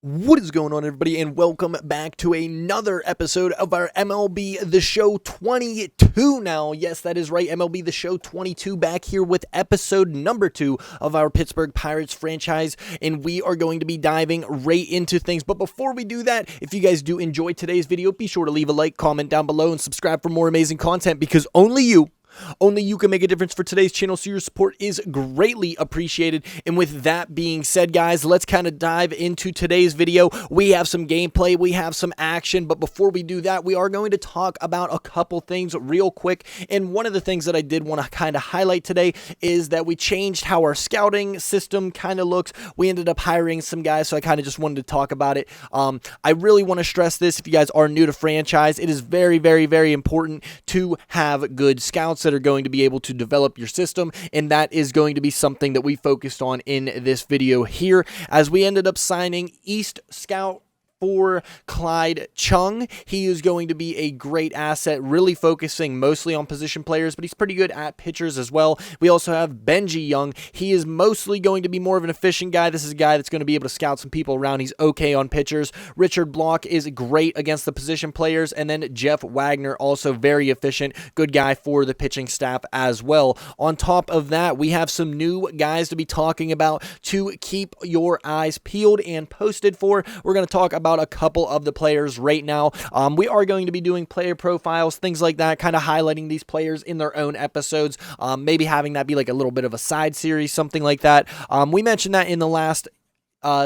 What is going on, everybody, and welcome back to another episode of our MLB The Show 22 now. Yes, that is right, MLB The Show 22 back here with episode number 2 of our Pittsburgh Pirates franchise, and we are going to be diving right into things. But before we do that, if you guys do enjoy today's video, be sure to leave a like, comment down below, and subscribe for more amazing content because only you can make a difference for today's channel, so your support is greatly appreciated. And with that being said, guys, let's kind of dive into today's video. We have some gameplay, we have some action, but before we do that, we are going to talk about a couple things real quick. And one of the things that I did want to kind of highlight today is that we changed how our scouting system kind of looks. We ended up hiring some guys, so I kind of just wanted to talk about it. I really want to stress this. If you guys are new to franchise, it is very, very, very important to have good scouts that are going to be able to develop your system, and that is going to be something that we focused on in this video here, as we ended up signing East Scout for Clyde Chung. He is going to be a great asset, really focusing mostly on position players, but he's pretty good at pitchers as well. We also have Benji Young. He is mostly going to be more of an efficient guy. This is a guy that's going to be able to scout some people around. He's okay on pitchers. Richard Block is great against the position players, and then Jeff Wagner, also very efficient, good guy for the pitching staff as well. On top of that, we have some new guys to be talking about to keep your eyes peeled and posted for. We're going to talk about a couple of the players right now. We are going to be doing player profiles, things like that, kind of highlighting these players in their own episodes, maybe having that be like a little bit of a side series, something like that. We mentioned that in the last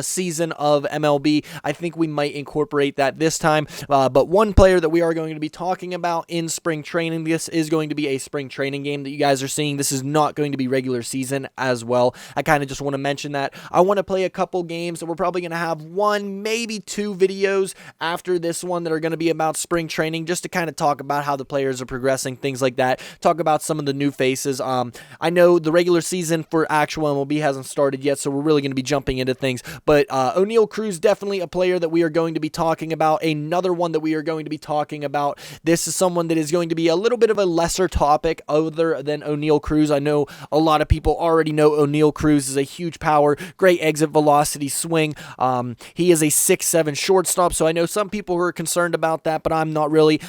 season of MLB. I think we might incorporate that this time, but one player that we are going to be talking about in spring training, this is going to be a spring training game that you guys are seeing. This is not going to be regular season as well. I kind of just want to mention that. I want to play a couple games, and we're probably going to have one, maybe two videos after this one that are going to be about spring training, just to kind of talk about how the players are progressing, things like that, talk about some of the new faces. I know the regular season for actual MLB hasn't started yet, so we're really going to be jumping into things. But O'Neal Cruz, definitely a player that we are going to be talking about. Another one that we are going to be talking about. This is someone that is going to be a little bit of a lesser topic other than O'Neal Cruz. I know a lot of people already know O'Neal Cruz is a huge power, great exit velocity swing. He is a 6'7" shortstop, so I know some people who are concerned about that, but I'm not really.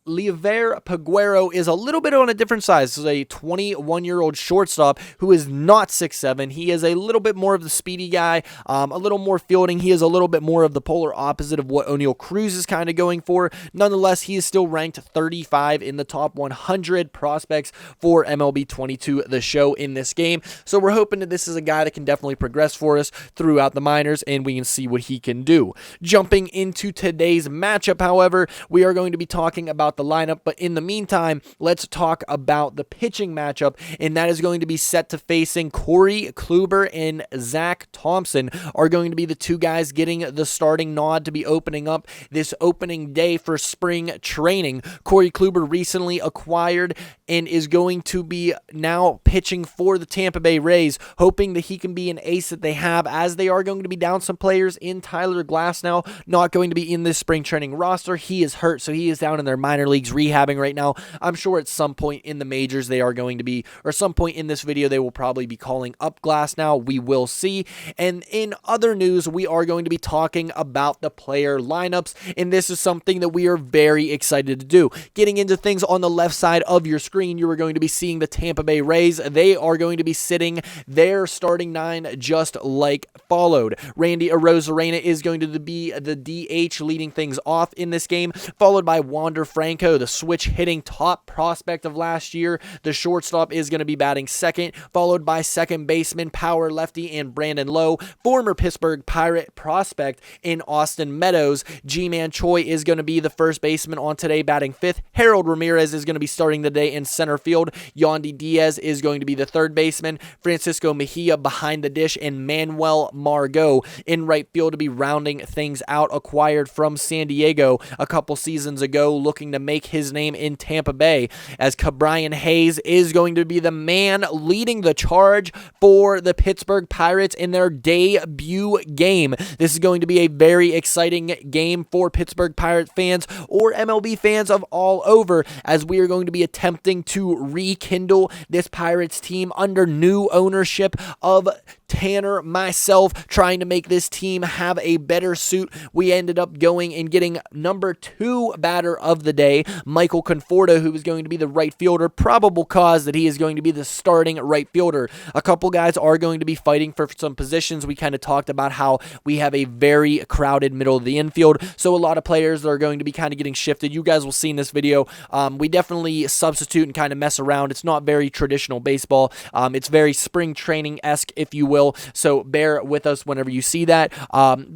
Lever Peguero is a little bit on a different size. This is a 21-year-old shortstop who is not 6'7". He is a little bit more of the speedy guy, a little more fielding. He is a little bit more of the polar opposite of what O'Neal Cruz is kind of going for. Nonetheless, he is still ranked 35 in the top 100 prospects for MLB 22, the show in this game. So we're hoping that this is a guy that can definitely progress for us throughout the minors, and we can see what he can do. Jumping into today's matchup, however, we are going to be talking about the lineup, but in the meantime, let's talk about the pitching matchup, and that is going to be set to facing Corey Kluber and Zach Thompson are going to be the two guys getting the starting nod to be opening up this opening day for spring training. Corey Kluber recently acquired and is going to be now pitching for the Tampa Bay Rays, hoping that he can be an ace that they have, as they are going to be down some players in Tyler Glass now, not going to be in this spring training roster. He is hurt, so he is down in their minor leagues rehabbing right now. I'm sure at some point in the majors they are going to be, or some point in this video they will probably be calling up Glass now. We will see. And in other news, we are going to be talking about the player lineups, and this is something that we are very excited to do. Getting into things on the left side of your screen, you are going to be seeing the Tampa Bay Rays. They are going to be sitting their starting nine just like followed. Randy Arozarena is going to be the DH leading things off in this game, followed by Wander Franco, the switch hitting top prospect of last year. The shortstop is going to be batting second, followed by second baseman, power lefty, and Brandon Lowe, former Pittsburgh Pirate prospect in Austin Meadows. G-Man Choi is going to be the first baseman on today, batting fifth. Harold Ramirez is going to be starting the day in center field. Yandy Diaz is going to be the third baseman. Francisco Mejia behind the dish, and Manuel Margot in right field to be rounding things out, acquired from San Diego a couple seasons ago, looking to make his name in Tampa Bay, as Brian Hayes is going to be the man leading the charge for the Pittsburgh Pirates in their debut game. This is going to be a very exciting game for Pittsburgh Pirate fans or MLB fans of all over, as we are going to be attempting to rekindle this Pirates team under new ownership of Tanner, myself, trying to make this team have a better suit. We ended up going and getting number 2 batter of the day, Michael Conforto, who is going to be the right fielder. Probable cause that he is going to be the starting right fielder. A couple guys are going to be fighting for some positions. We kind of talked about how we have a very crowded middle of the infield, so a lot of players are going to be kind of getting shifted. You guys will see in this video. We definitely substitute and kind of mess around. It's not very traditional baseball. It's very spring training-esque, if you will, so bear with us whenever you see that.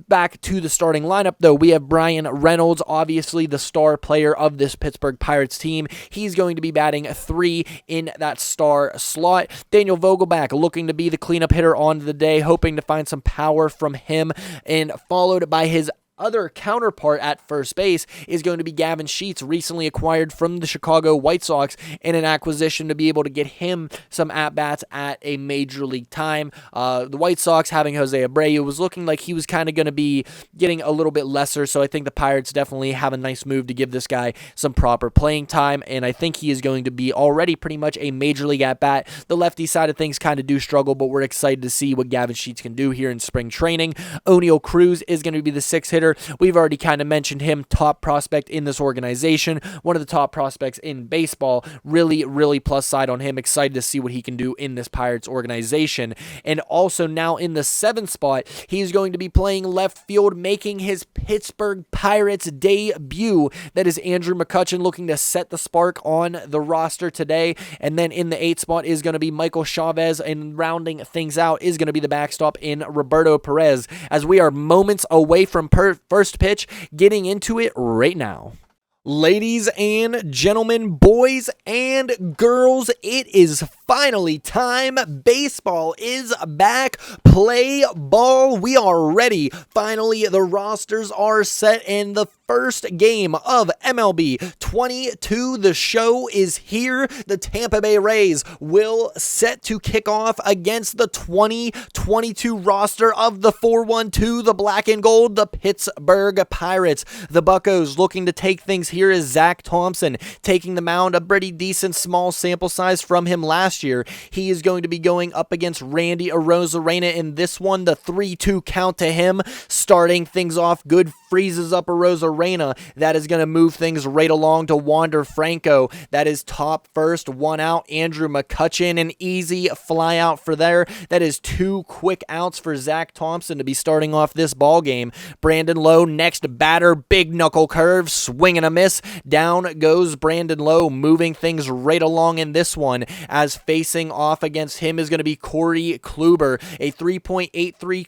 Back to the starting lineup, though, we have Bryan Reynolds, obviously the star player of this Pittsburgh Pirates team. He's going to be batting 3 in that star slot. Daniel Vogelbach looking to be the cleanup hitter on the day, hoping to find some power from him, and followed by his other counterpart at first base is going to be Gavin Sheets, recently acquired from the Chicago White Sox in an acquisition to be able to get him some at-bats at a major league time. The White Sox having Jose Abreu was looking like he was kind of going to be getting a little bit lesser, so I think the Pirates definitely have a nice move to give this guy some proper playing time, and I think he is going to be already pretty much a major league at-bat. The lefty side of things kind of do struggle, but we're excited to see what Gavin Sheets can do here in spring training. Oneil Cruz is going to be the 6th hitter. We've already kind of mentioned him, top prospect in this organization, one of the top prospects in baseball. Really plus side on him. Excited to see what he can do in this Pirates organization. And also now in the 7th spot, he's going to be playing left field, making his Pittsburgh Pirates debut. That is Andrew McCutchen, looking to set the spark on the roster today. And then in the 8th spot is going to be Michael Chavez, and rounding things out is going to be the backstop in Roberto Perez, as we are moments away from first pitch, getting into it right now. Ladies and gentlemen, boys and girls, it is finally time. Baseball is back. Play ball. We are ready. Finally, the rosters are set, and the first game of MLB 22, the show is here. The Tampa Bay Rays will set to kick off against the 2022 roster of the 4-1-2, the black and gold, the Pittsburgh Pirates. The Buccos looking to take things here is Zach Thompson taking the mound, a pretty decent small sample size from him last year. He is going to be going up against Randy Arozarena in this one. The 3-2 count to him, starting things off good, freezes up Arozarena. That is going to move things right along to Wander Franco. That is top first, 1 out. Andrew McCutchen, an easy fly out for there. That is 2 quick outs for Zach Thompson to be starting off this ball game. Brandon Lowe, next batter, big knuckle curve, swing and a miss. Down goes Brandon Lowe, moving things right along in this one, as facing off against him is going to be Corey Kluber, a 3.83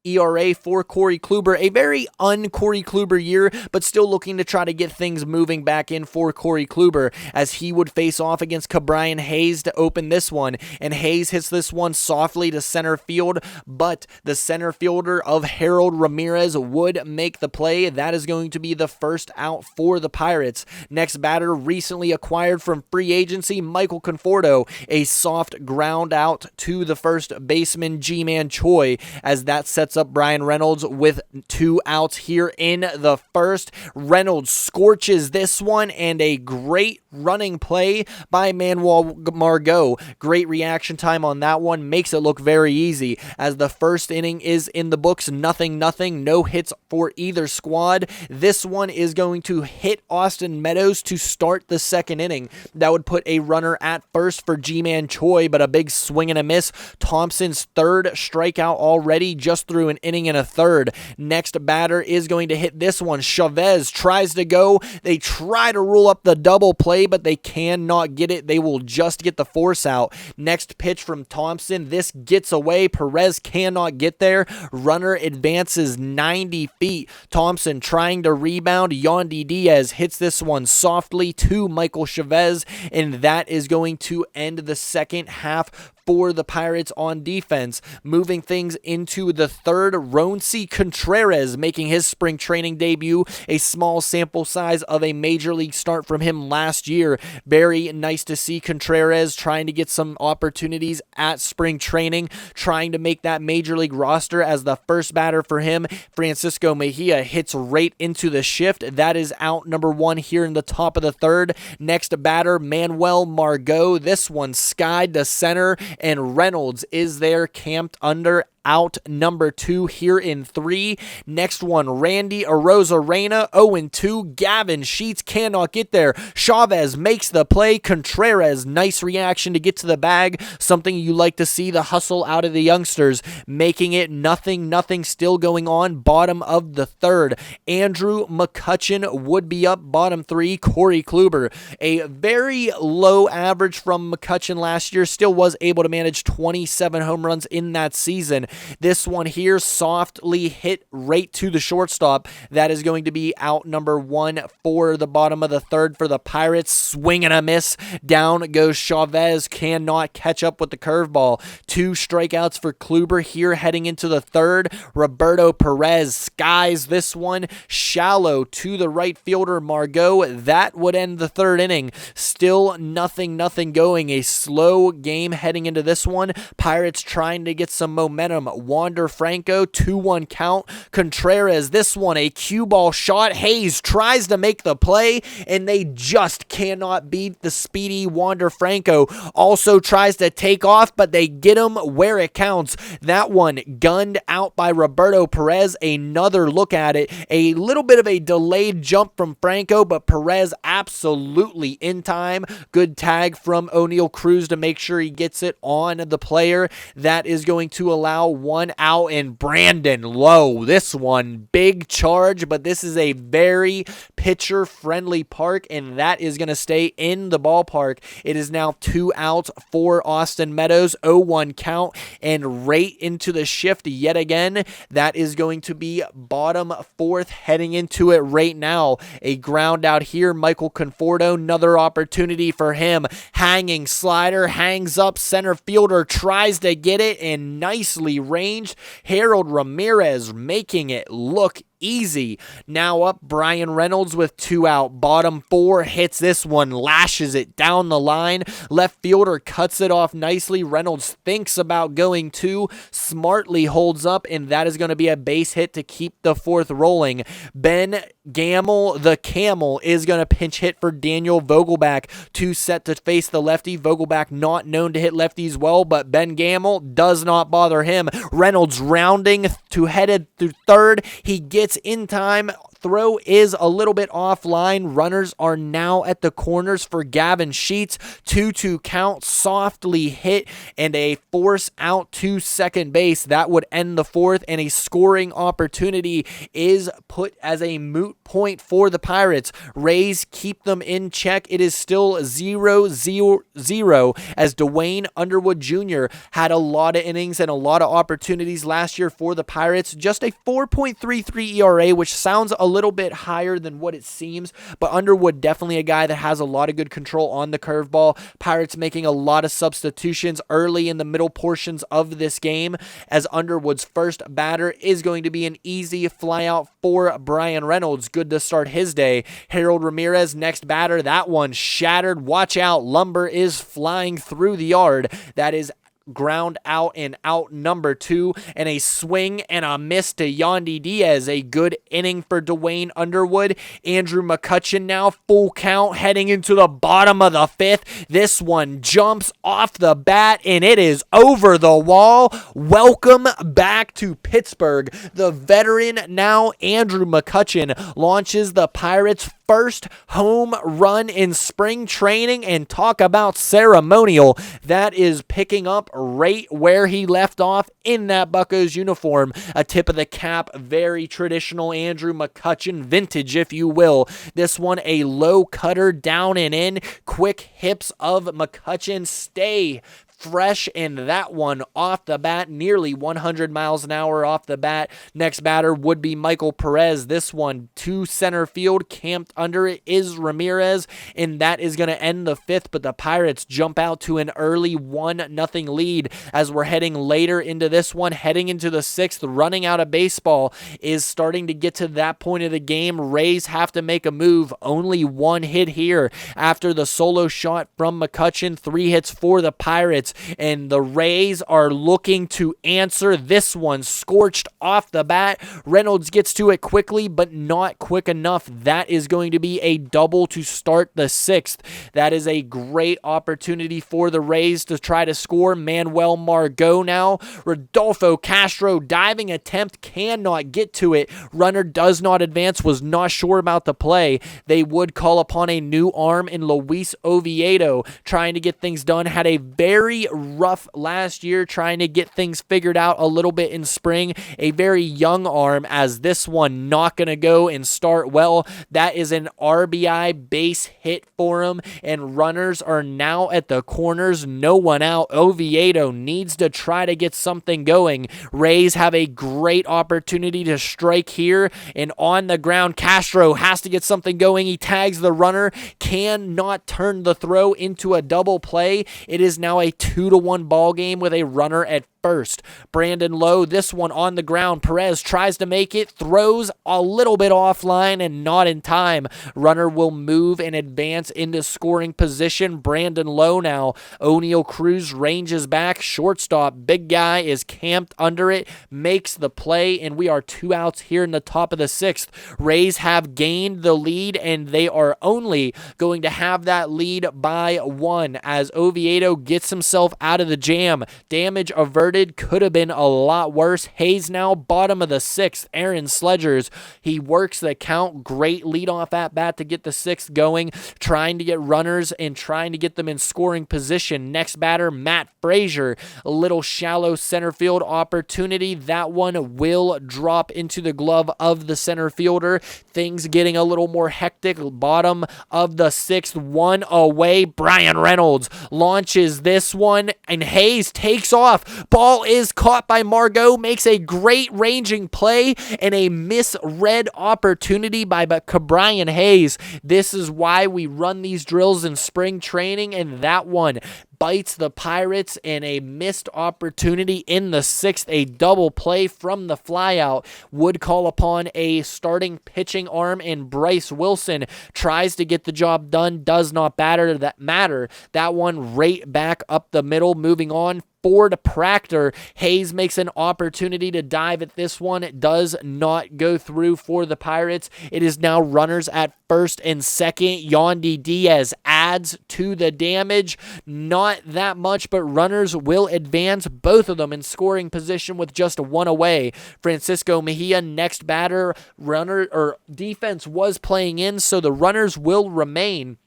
ERA for Corey Kluber, a very un-Corey Kluber year, but still looking to try to get things moving back in for Corey Kluber, as he would face off against Ke'Bryan Hayes to open this one, and Hayes hits this one softly to center field, but the center fielder of Harold Ramirez would make the play. That is going to be the first out for the Pirates. Next batter, recently acquired from free agency, Michael Conforto, a soft ground out to the first baseman, G-Man Choi, as that sets up Bryan Reynolds with 2 outs here in the first. Reynolds scorches this one, and a great running play by Manuel Margot. Great reaction time on that one, makes it look very easy, as the first inning is in the books, 0-0, no hits for either squad. This one is going to hit Austin Meadows to start the second inning. That would put a runner at first for G-Man Choi, but a big swing and a miss. Thompson's 3rd strikeout already, just through an inning and a third. Next batter is going to hit this one. Chavez tries to go. They try to rule up the double play, but they cannot get it. They will just get the force out. Next pitch from Thompson. This gets away. Perez cannot get there. Runner advances 90 feet. Thompson trying to rebound. Yandy Diaz hits this one softly to Michael Chavez, and that is going to end the second half for the Pirates on defense. Moving things into the third, Roncy Contreras making his spring training debut, a small sample size of a major league start from him last year. Very nice to see Contreras trying to get some opportunities at spring training, trying to make that major league roster as the first batter for him. Francisco Mejia hits right into the shift. That is out number 1 here in the top of the third. Next batter, Manuel Margot. This one skied to center, and Reynolds is there camped under out number 2 here in 3. Next one, Randy Arozarena, 0-2. Gavin Sheets cannot get there. Chavez makes the play. Contreras, nice reaction to get to the bag. Something you like to see, the hustle out of the youngsters, making it nothing still going on. Bottom of the 3rd. Andrew McCutchen would be up. Bottom 3, Corey Kluber. A very low average from McCutchen last year. Still was able to manage 27 home runs in that season. This one here, softly hit right to the shortstop. That is going to be out number 1 for the bottom of the 3rd for the Pirates. Swing and a miss. Down goes Chavez. Cannot catch up with the curveball. 2 strikeouts for Kluber here heading into the 3rd. Roberto Perez skies this one. Shallow to the right fielder Margot. That would end the 3rd inning. Still nothing going. A slow game heading into this one. Pirates trying to get some momentum. Wander Franco, 2-1 count. Contreras, this one a cue ball shot. Hayes tries to make the play, and they just cannot beat the speedy Wander Franco. Also tries to take off, but they get him where it counts. That one gunned out by Roberto Perez. Another look at it. A little bit of a delayed jump from Franco, but Perez absolutely in time. Good tag from O'Neal Cruz to make sure he gets it on the player. That is going to allow 1 out, and Brandon Lowe. This one, big charge, but this is a very pitcher-friendly park, and that is going to stay in the ballpark. It is now 2 outs for Austin Meadows, 0-1 count, and right into the shift yet again. That is going to be bottom 4th heading into it right now. A ground out here, Michael Conforto, another opportunity for him. Hanging slider, hangs up, center fielder tries to get it, and nicely ranged. Harold Ramirez making it look easy. Now up, Brian Reynolds with 2 out. Bottom 4 hits this one, lashes it down the line. Left fielder cuts it off nicely. Reynolds thinks about going 2, smartly holds up, and that is going to be a base hit to keep the 4th rolling. Ben Gamel, the Camel, is going to pinch hit for Daniel Vogelback to set to face the lefty. Vogelback not known to hit lefties well, but Ben Gamel does not bother him. Reynolds rounding to headed through 3rd. He gets in time. Throw is a little bit offline. Runners are now at the corners for Gavin Sheets. 2-2 count, softly hit, and a force out to second base. That would end the 4th, and a scoring opportunity is put as a moot point for the Pirates. Rays keep them in check. It is still 0-0 as Dwayne Underwood Jr. had a lot of innings and a lot of opportunities last year for the Pirates. Just a 4.33 ERA, which sounds a little bit higher than what it seems, but Underwood definitely a guy that has a lot of good control on the curveball. Pirates making a lot of substitutions early in the middle portions of this game, as Underwood's first batter is going to be an easy fly out for Brian Reynolds. Good to start his day. Harold Ramirez, next batter. That one shattered. Watch out. Lumber is flying through the yard. That is ground out and out number 2, and a swing and a miss to Yandy Diaz. A good inning for Dwayne Underwood. Andrew McCutchen now full count heading into the bottom of the 5th. This one jumps off the bat, and it is over the wall. Welcome back to Pittsburgh. The veteran now, Andrew McCutchen, launches the Pirates' first home run in spring training, and talk about ceremonial. That is picking up right where he left off in that Buccos uniform. A tip of the cap, very traditional Andrew McCutchen, vintage if you will. This one a low cutter down and in. Quick hips of McCutchen stay fresh, and that one off the bat, nearly 100 miles an hour off the bat. Next batter would be Michael Perez. This one to center field, camped under it is Ramirez, and that is going to end the 5th, but the Pirates jump out to an early 1-0 lead as we're heading later into this one, heading into the 6th. Running out of baseball is starting to get to that point of the game. Rays have to make a move. Only 1 hit here after the solo shot from McCutchen. 3 hits for the Pirates. Pirates, and the Rays are looking to answer this one. Scorched off the bat. Reynolds gets to it quickly, but not quick enough. That is going to be a double to start the 6th. That is a great opportunity for the Rays to try to score. Manuel Margot now. Rodolfo Castro diving attempt, cannot get to it. Runner does not advance, was not sure about the play. They would call upon a new arm in Luis Oviedo, trying to get things done. Had a very rough last year, trying to get things figured out a little bit in spring. A very young arm, as this one not going to go and start well. That is an RBI base hit for him, and runners are now at the corners. No one out. Oviedo needs to try to get something going. Rays have a great opportunity to strike here, and on the ground, Castro has to get something going. He tags the runner, cannot turn the throw into a double play. It is now a 2-1 ball game with a runner at first. Brandon Lowe, this one on the ground. Perez tries to make it, throws a little bit offline and not in time. Runner will move and advance into scoring position. Brandon Lowe now. O'Neal Cruz ranges back. Shortstop, big guy, is camped under it, makes the play, and we are 2 outs here in the top of the 6th. Rays have gained the lead, and they are only going to have that lead by 1 as Oviedo gets himself out of the jam. Damage averted. Could have been a lot worse. Hayes now, bottom of the 6th. Aaron Sledgers, he works the count. Great leadoff at bat to get the 6th going, trying to get runners and trying to get them in scoring position. Next batter, Matt Frazier, a little shallow center field opportunity. That one will drop into the glove of the center fielder. Things getting a little more hectic. Bottom of the 6th, 1 away. Brian Reynolds launches this one, and Hayes takes off. Ball is caught by Margot, makes a great ranging play, and a misread opportunity by Brian Hayes. This is why we run these drills in spring training, and that one bites the Pirates, and a missed opportunity in the 6th. A double play from the flyout would call upon a starting pitching arm, and Bryce Wilson tries to get the job done. Does not matter. That one right back up the middle. Moving on, Ford Proctor. Hayes makes an opportunity to dive at this one. It does not go through for the Pirates. It is now runners at first and second. Yandy Diaz adds to the damage. Not that much, but runners will advance, both of them in scoring position with just 1 away. Francisco Mejia, next batter. Runner or defense was playing in, so the runners will remain.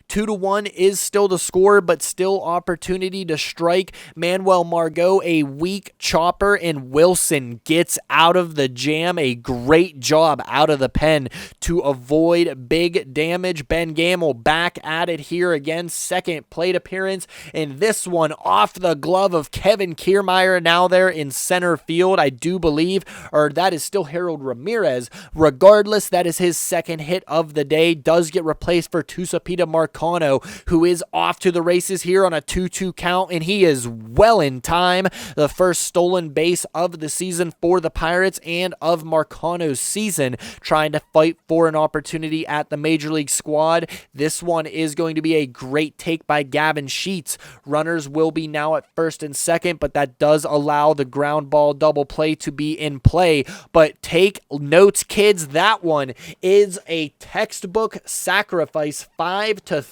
2-1 is still the score, but still opportunity to strike. Manuel Margot, a weak chopper, and Wilson gets out of the jam. A great job out of the pen to avoid big damage. Ben Gamble back at it here again. Second plate appearance, and this one off the glove of Kevin Kiermaier, now there in center field, I do believe, or that is still Harold Ramirez. Regardless, that is his second hit of the day. Does get replaced for Tusapita Marcano, who is off to the races here on a 2-2 count, and he is well in time. The first stolen base of the season for the Pirates and of Marcano's season, trying to fight for an opportunity at the Major League squad. This one is going to be a great take by Gavin Sheets. Runners will be now at first and second, but that does allow the ground ball double play to be in play. But take notes, kids, that one is a textbook sacrifice, 5-3,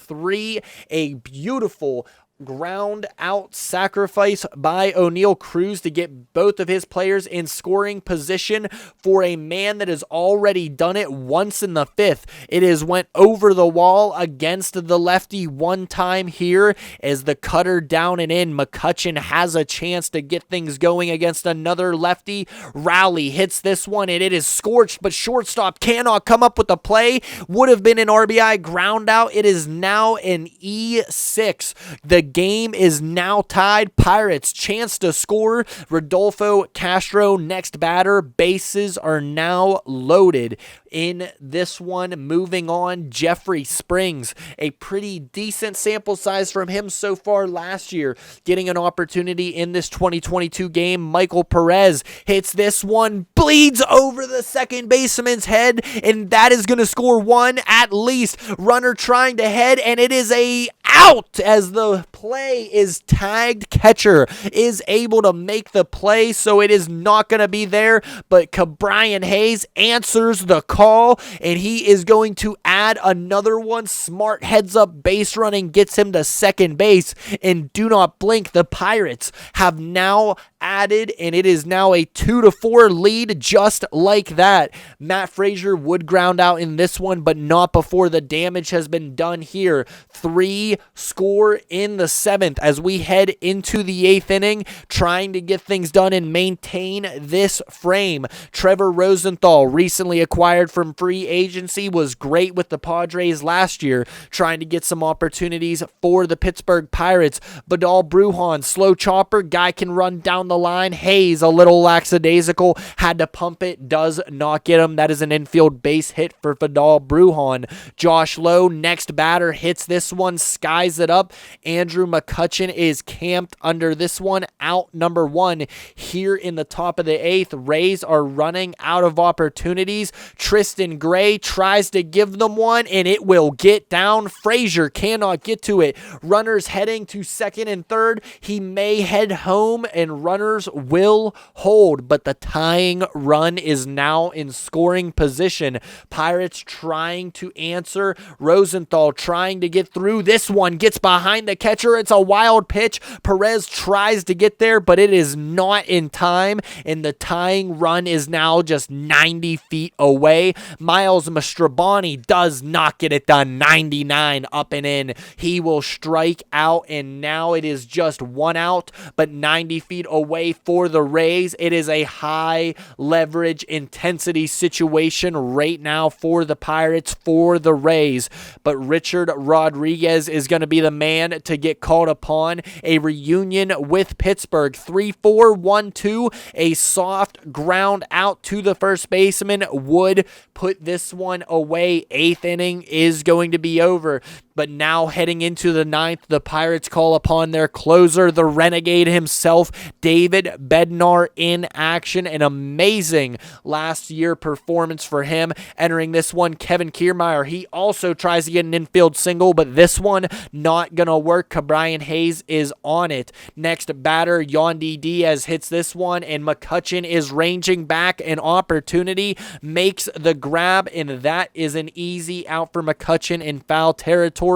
a beautiful ground out sacrifice by O'Neal Cruz to get both of his players in scoring position for a man that has already done it once in the 5th. It has went over the wall against the lefty one time here as the cutter down and in. McCutchen has a chance to get things going against another lefty. Rowley hits this one, and it is scorched, but shortstop cannot come up with a play. Would have been an RBI ground out. It is now an E6. The game is now tied. Pirates chance to score. Rodolfo Castro, next batter. Bases are now loaded in this one. Moving on, Jeffrey Springs, a pretty decent sample size from him so far last year, getting an opportunity in this 2022 game. Michael Perez hits this one, bleeds over the second baseman's head, and that is going to score one at least. Runner trying to head, and it is a out as the play is tagged. Catcher is able to make the play, so it is not going to be there, but Brian Hayes answers the call, and he is going to add another one. Smart heads up base running gets him to second base, and do not blink, the Pirates have now added, and it is now a 2-4 lead just like that. Matt Frazier would ground out in this one, but not before the damage has been done here. 3 score in the 7th as we head into the 8th inning, trying to get things done and maintain this frame. Trevor Rosenthal, recently acquired from free agency, was great with the Padres last year, trying to get some opportunities for the Pittsburgh Pirates. Vidal Brujan, slow chopper, guy can run down the line. Hayes, a little lackadaisical, had to pump it, does not get him. That is an infield base hit for Vidal Brujan. Josh Lowe, next batter, hits this one, skies it up. Andrew McCutchen is camped under this one, out number 1. Here in the top of the 8th, Rays are running out of opportunities. Tristan Gray tries to give them one, and it will get down. Frazier cannot get to it. Runners heading to second and third. He may head home, and runners will hold, but the tying run is now in scoring position. Pirates trying to answer. Rosenthal trying to get through. This one gets behind the catcher. It's a wild pitch. Perez tries to get there, but it is not in time, and the tying run is now just 90 feet away. Miles Mastrobani does not get it done. 99 up and in. He will strike out, and now it is just 1 out, but 90 feet away for the Rays. It is a high leverage intensity situation right now for the Pirates, for the Rays, but Richard Rodriguez is going to be the man to get called upon. A reunion with Pittsburgh. 3-4, 1-2, a soft ground out to the first baseman would put this one away. 8th inning is going to be over. But now heading into the 9th, the Pirates call upon their closer, the Renegade himself, David Bednar, in action. An amazing last year performance for him. Entering this one, Kevin Kiermaier. He also tries to get an infield single, but this one not going to work. Brian Hayes is on it. Next batter, Yandy Diaz hits this one, and McCutchen is ranging back. An opportunity, makes the grab, and that is an easy out for McCutchen in foul territory.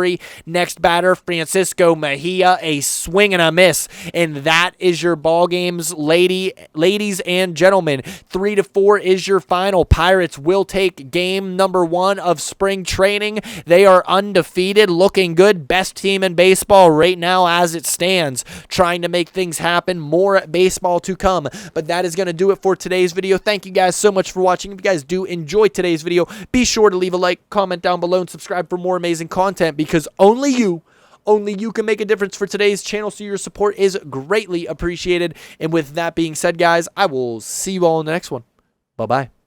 Next batter, Francisco Mejia, a swing and a miss, and that is your ball games, ladies and gentlemen. 3-4 is your final. Pirates will take game number 1 of spring training. They are undefeated, looking good, best team in baseball right now as it stands, trying to make things happen. More baseball to come, but that is going to do it for today's video. Thank you guys so much for watching. If you guys do enjoy today's video, be sure to leave a like, comment down below, and subscribe for more amazing content, because only you can make a difference for today's channel, so your support is greatly appreciated. And with that being said, guys, I will see you all in the next one. Bye-bye.